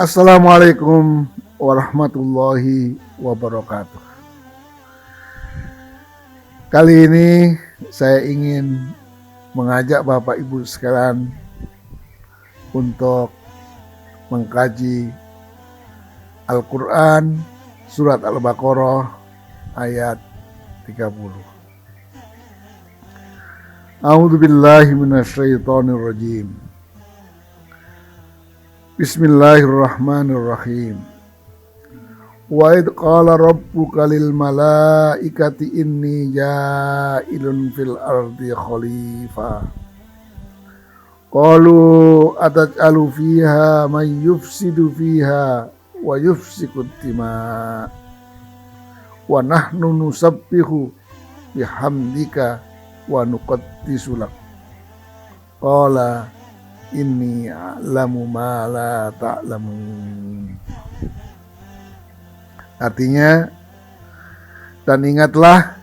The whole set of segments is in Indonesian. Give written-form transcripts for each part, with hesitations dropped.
Assalamualaikum warahmatullahi wabarakatuh. Kali ini saya ingin mengajak Bapak Ibu sekalian untuk mengkaji Al-Quran surat Al-Baqarah ayat 30. A'udzu billahi minasyaitonir rajim. Bismillahirrahmanirrahim. Wa id qala rabbuka lil malaikati inni ja'ilun fil ardi khalifah. Qalu ataj'alu fiha man yufsidu fiha wa yufsiku dima wa nahnu nusabbihu bihamdika wa nuqaddisu lak. Qala inni a'lamu ma la ta'lamun. Artinya, dan ingatlah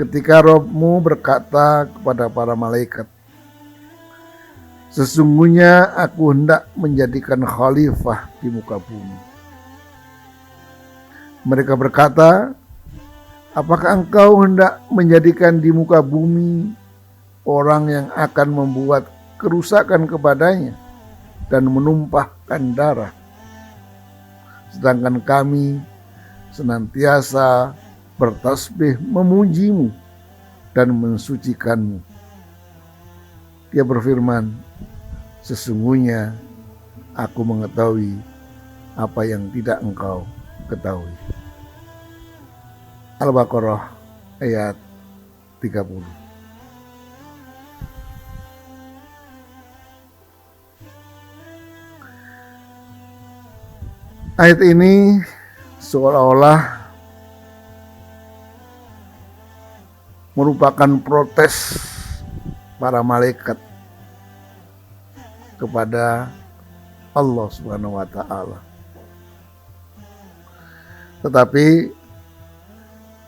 ketika Rabb-mu berkata kepada para malaikat, sesungguhnya aku hendak menjadikan khalifah di muka bumi. Mereka berkata, apakah engkau hendak menjadikan di muka bumi orang yang akan membuat kerusakan kepadanya dan menumpahkan darah, sedangkan kami senantiasa bertasbih memujimu dan mensucikanmu. Dia berfirman, sesungguhnya aku mengetahui apa yang tidak engkau ketahui. Al-Baqarah ayat 30. Ayat ini seolah-olah merupakan protes para malaikat kepada Allah Subhanahu wa taala. Tetapi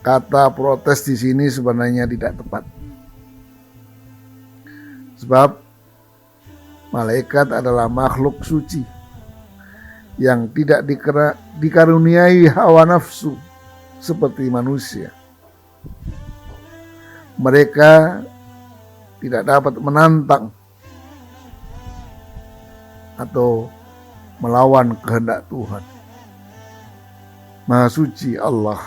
kata protes di sini sebenarnya tidak tepat. Sebab malaikat adalah makhluk suci yang tidak dikaruniai hawa nafsu seperti manusia. Mereka tidak dapat menantang atau melawan kehendak Tuhan. Maha suci Allah,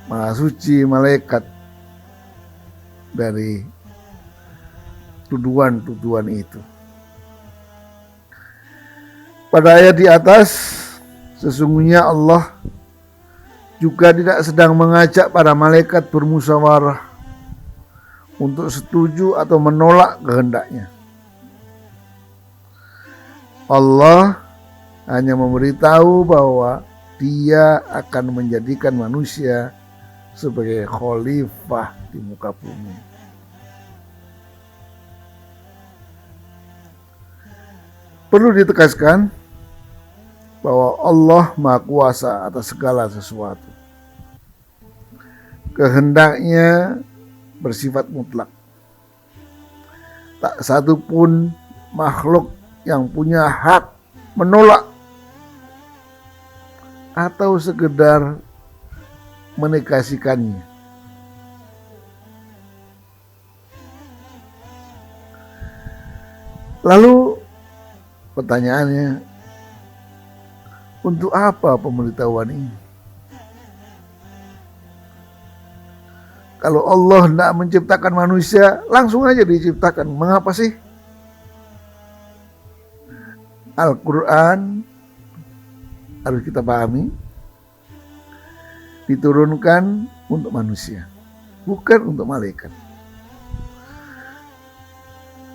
maha suci malaikat dari tuduhan-tuduhan itu. Pada ayat di atas, sesungguhnya Allah juga tidak sedang mengajak para malaikat bermusyawarah untuk setuju atau menolak kehendaknya. Allah hanya memberitahu bahwa Dia akan menjadikan manusia sebagai khalifah di muka bumi. Perlu ditegaskan bahwa Allah Maha Kuasa atas segala sesuatu. Kehendaknya bersifat mutlak. Tak satu pun makhluk yang punya hak menolak atau sekedar menegasikannya. Lalu pertanyaannya, untuk apa pemberitahuan ini? Kalau Allah tidak menciptakan manusia, langsung aja diciptakan. Mengapa sih? Al-Quran harus kita pahami, diturunkan untuk manusia, bukan untuk malaikat.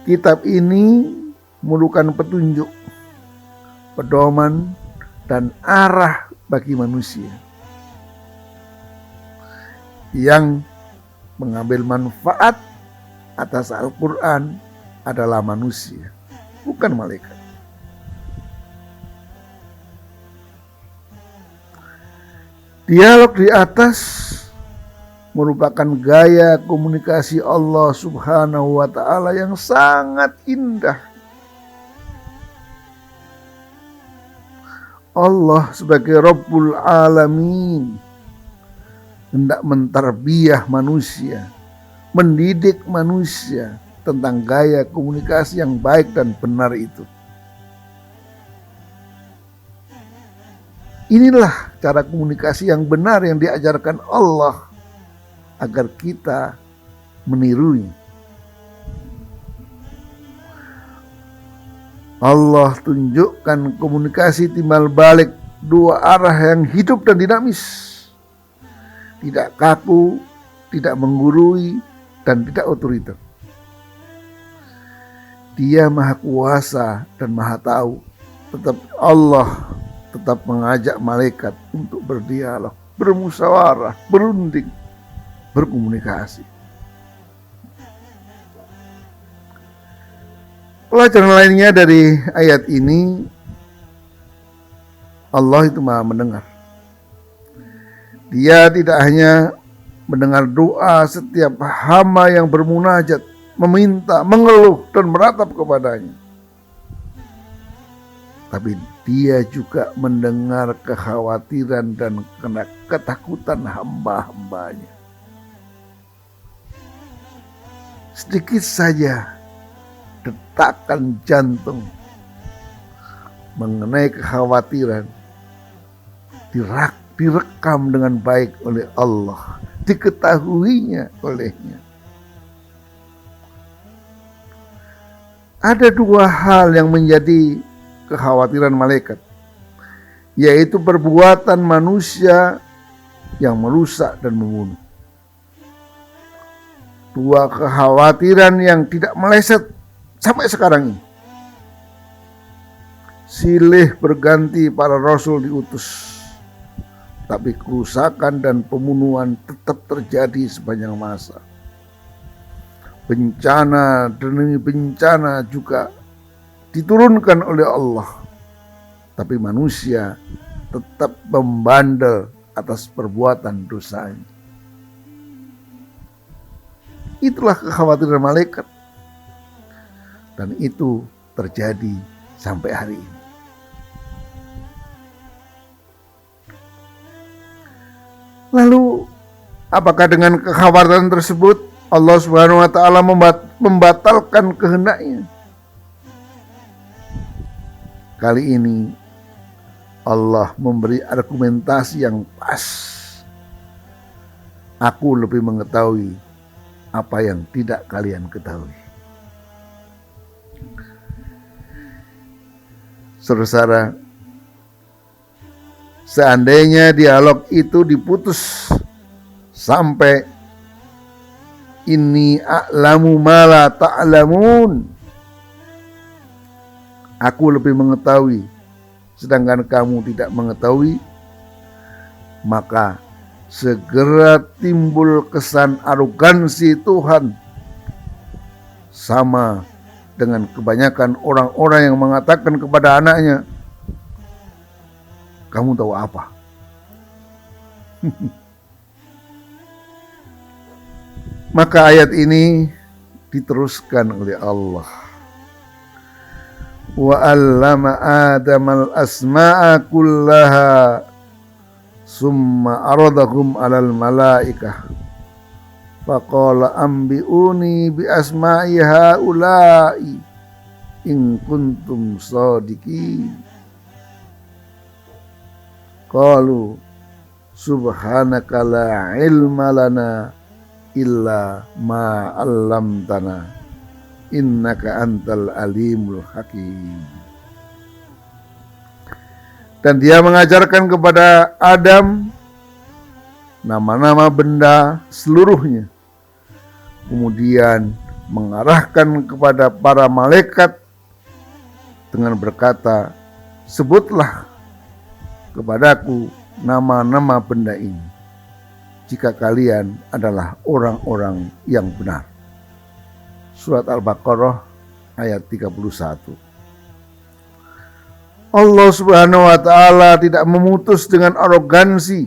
Kitab ini merupakan petunjuk, pedoman, dan arah bagi manusia. Yang mengambil manfaat atas Al-Quran adalah manusia, bukan malaikat. Dialog di atas merupakan gaya komunikasi Allah Subhanahu wa ta'ala yang sangat indah. Allah sebagai Rabbul Alamin hendak mentarbiyah manusia, mendidik manusia tentang gaya komunikasi yang baik dan benar itu. Inilah cara komunikasi yang benar yang diajarkan Allah agar kita menirunya. Allah tunjukkan komunikasi timbal balik dua arah yang hidup dan dinamis. Tidak kaku, tidak menggurui, dan tidak otoriter. Dia maha kuasa dan maha tahu. Tetap Allah tetap mengajak malaikat untuk berdialog, bermusyawarah, berunding, berkomunikasi. Pelajaran lainnya dari ayat ini, Allah itu maha mendengar. Dia tidak hanya mendengar doa setiap hamba yang bermunajat, meminta, mengeluh, dan meratap kepadanya. Tapi dia juga mendengar kekhawatiran dan ketakutan hamba-hambanya. Sedikit saja detakan jantung mengenai kekhawatiran direkam dengan baik oleh Allah, diketahuinya olehnya. Ada dua hal yang menjadi kekhawatiran malaikat, yaitu perbuatan manusia yang merusak dan membunuh. Dua kekhawatiran yang tidak meleset sampai sekarang ini. Silih berganti para rasul diutus, tapi kerusakan dan pembunuhan tetap terjadi sepanjang masa. Bencana demi bencana juga diturunkan oleh Allah, tapi manusia tetap membandel atas perbuatan dosanya. Itulah kekhawatiran malaikat, dan itu terjadi sampai hari ini. Lalu apakah dengan kekhawatiran tersebut Allah Subhanahu wa taala membatalkan kehendaknya? Kali ini Allah memberi argumentasi yang pas. Aku lebih mengetahui apa yang tidak kalian ketahui. Saudara, seandainya dialog itu diputus sampai inni a'lamu ma la ta'lamun, aku lebih mengetahui sedangkan kamu tidak mengetahui, maka segera timbul kesan arogansi Tuhan, sama dengan kebanyakan orang-orang yang mengatakan kepada anaknya, kamu tahu apa? Maka ayat ini diteruskan oleh Allah. Wa 'allama Adamal asma'a kullaha summa aradahum 'alal malaikah faqala ambi'uni bi asma'i haula'i in kuntum shadiqin. Qalu subhanaka la ilma lana illa ma 'allamtana innaka antal alimul hakim. Dan dia mengajarkan kepada Adam nama-nama benda seluruhnya, kemudian mengarahkan kepada para malaikat dengan berkata, sebutlah kepadaku nama-nama benda ini jika kalian adalah orang-orang yang benar. Surat Al-Baqarah ayat 31. Allah Subhanahu wa taala tidak memutus dengan arogansi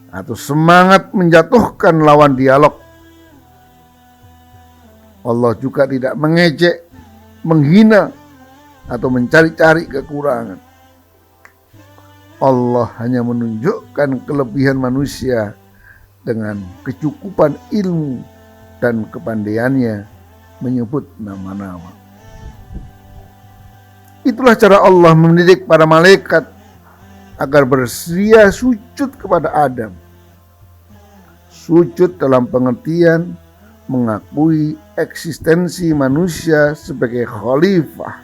atau semangat menjatuhkan lawan dialog. Allah juga tidak mengejek, menghina atau mencari-cari kekurangan. Allah hanya menunjukkan kelebihan manusia dengan kecukupan ilmu dan kepandaiannya menyebut nama-nama. Itulah cara Allah mendidik para malaikat agar bersedia sujud kepada Adam. Sujud dalam pengertian mengakui eksistensi manusia sebagai khalifah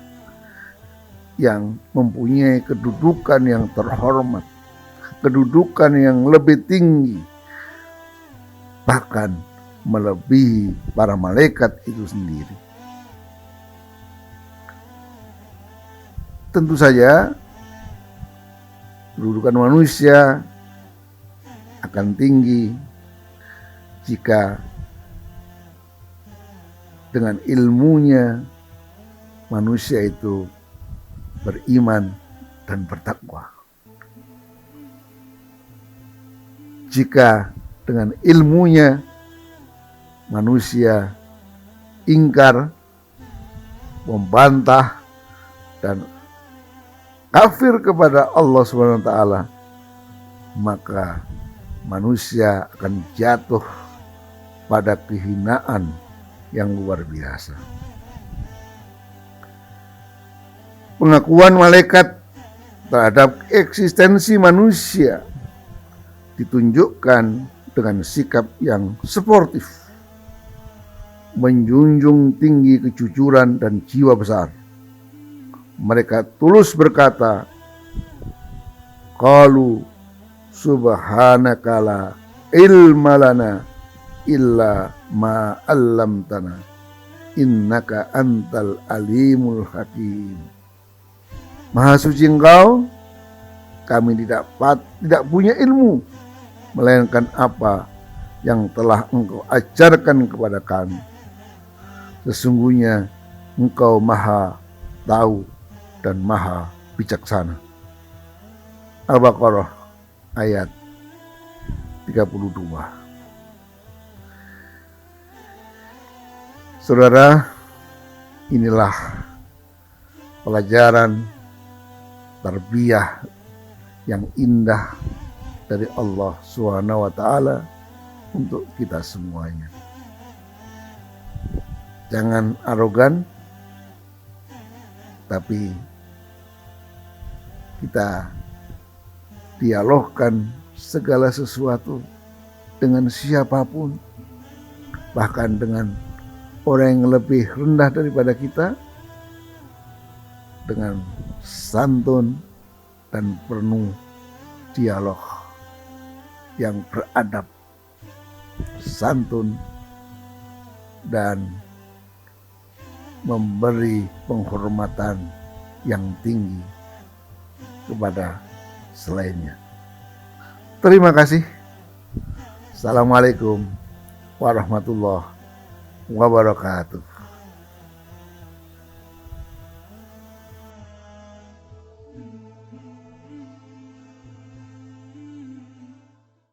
yang mempunyai kedudukan yang terhormat, kedudukan yang lebih tinggi, bahkan melebihi para malaikat itu sendiri. Tentu saja kedudukan manusia akan tinggi jika dengan ilmunya manusia itu beriman dan bertakwa. Jika dengan ilmunya manusia ingkar, membantah dan kafir kepada Allah SWT, maka manusia akan jatuh pada kehinaan yang luar biasa. Pengakuan malaikat terhadap eksistensi manusia ditunjukkan dengan sikap yang sportif, menjunjung tinggi kejujuran dan jiwa besar. Mereka tulus berkata, qalu subhanaka la ilma lana illa ma 'allamtana innaka antal alimul hakim. Maha suci Engkau, kami tidak punya ilmu melainkan apa yang telah Engkau ajarkan kepada kami. Sesungguhnya Engkau Maha tahu dan Maha bijaksana. Al-Baqarah ayat 32. Saudara, inilah pelajaran tarbiyah yang indah dari Allah SWT untuk kita semuanya. Jangan arogan, tapi kita dialogkan segala sesuatu dengan siapapun, bahkan dengan orang yang lebih rendah daripada kita, dengan santun dan penuh dialog yang beradab, santun, dan memberi penghormatan yang tinggi kepada selainnya. Terima kasih. Assalamualaikum warahmatullahi wabarakatuh.